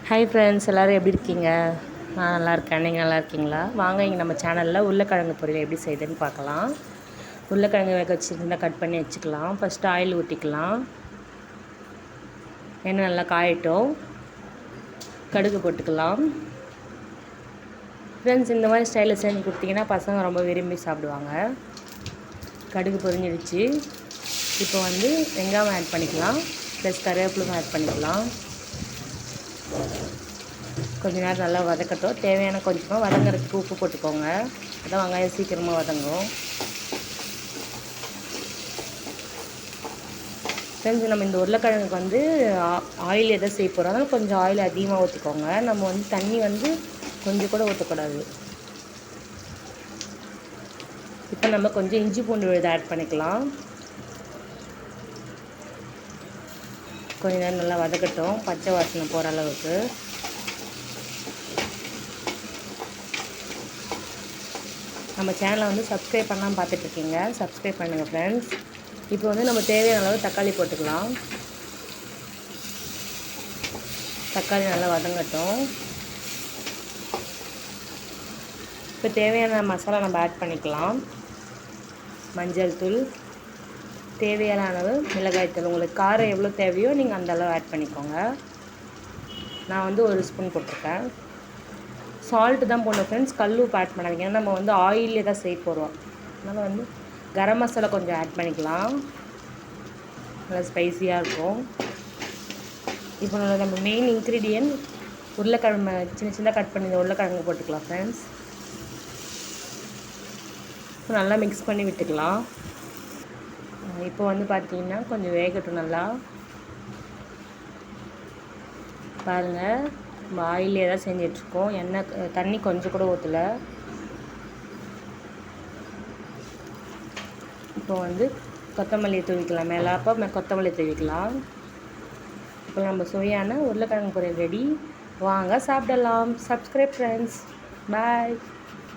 Hi friends, எல்லோரும் எப்படி இருக்கீங்க? நான் நல்லா இருக்கேன். நீங்கள் நல்லா இருக்கீங்களா? வாங்க இங்கே நம்ம சேனலில் உருளைக்கிழங்கு பொரியல் எப்படி செய்யுதுன்னு பார்க்கலாம். உருளைக்கிழங்கு வேக வச்சுருந்தா கட் பண்ணி வச்சுக்கலாம். ஃபஸ்ட்டு ஆயில் ஊற்றிக்கலாம். எண்ணெய் நல்லா காயட்டும். கடுகு போட்டுக்கலாம். ஃப்ரெண்ட்ஸ், இந்த மாதிரி ஸ்டைலில் செஞ்சு கொடுத்தீங்கன்னா பசங்க ரொம்ப விரும்பி சாப்பிடுவாங்க. கடுகு பொரிஞ்சிடுச்சு. இப்போ வெங்காயம் ஆட் பண்ணிக்கலாம். ப்ளஸ் கருவேப்பிலும் ஆட் பண்ணிக்கலாம். கொஞ்ச நேரம் நல்லா வதக்கட்டும். தேவையான கொஞ்சமாக வதங்குறதுக்கு உப்பு போட்டுக்கோங்க. அதான் வெங்காயம் சீக்கிரமாக வதங்கும். ஃப்ரெண்ட்ஸ், நம்ம இந்த உருளைக்கிழங்குக்கு ஆயில் எதை செய்ய போகிறோம், அதனால் கொஞ்சம் ஆயில் அதிகமாக ஊற்றிக்கோங்க. நம்ம தண்ணி கொஞ்சம் கூட ஊற்றக்கூடாது. இப்போ நம்ம கொஞ்சம் இஞ்சி பூண்டு விழுது ஆட் பண்ணிக்கலாம். கொஞ்ச நேரம் நல்லா வதக்கட்டும், பச்சை வாசனை போகிற அளவுக்கு. நம்ம சேனலை சப்ஸ்கிரைப் பண்ணாமல் பார்த்துட்ருக்கீங்க, சப்ஸ்கிரைப் பண்ணுங்கள் ஃப்ரெண்ட்ஸ். இப்போ நம்ம தேவையான அளவு தக்காளி போட்டுக்கலாம். தக்காளி நல்லா வதங்கட்டும். இப்போ தேவையான மசாலா நம்ம ஆட் பண்ணிக்கலாம். மஞ்சள் தூள், தேவையான அளவு மிளகாய் தூள். உங்களுக்கு காரம் எவ்வளோ தேவையோ நீங்கள் அந்த அளவு ஆட் பண்ணிக்கோங்க. நான் 1 ஸ்பூன் போட்டிருக்கேன். சால்ட்டு தான் போடணும் ஃப்ரெண்ட்ஸ், கல் உப்பு ஆட் பண்ணாதீங்க. ஏன்னா நம்ம ஆயிலே தான் செய்ய போகிறோம். அதனால் கரம் மசாலா கொஞ்சம் ஆட் பண்ணிக்கலாம். நல்லா ஸ்பைஸியாக இருக்கும். இப்போ நம்ம மெயின் இன்க்ரீடியன்ட் உருளைக்கிழங்கு சின்ன சின்னதாக கட் பண்ணி இந்த உருளைக்கிழங்கு போட்டுக்கலாம் ஃப்ரெண்ட்ஸ். இப்போ நல்லா மிக்ஸ் பண்ணி விட்டுக்கலாம். இப்போ பார்த்தீங்கன்னா கொஞ்சம் வேகட்டும். நல்லா பாருங்கள், நம்ம ஆயிலே தான் செஞ்சிட்ருக்கோம். எண்ணெய் தண்ணி கொஞ்சம் கூட ஊற்றலை. இப்போ கொத்தமல்லி தூவிக்கலாம். மேலாப்போ கொத்தமல்லி தூவிக்கலாம். இப்போ நம்ம சுவையான உருளைக்கிழங்கு பொரியல் ரெடி. வாங்க சாப்பிடலாம். Subscribe friends. பாய்.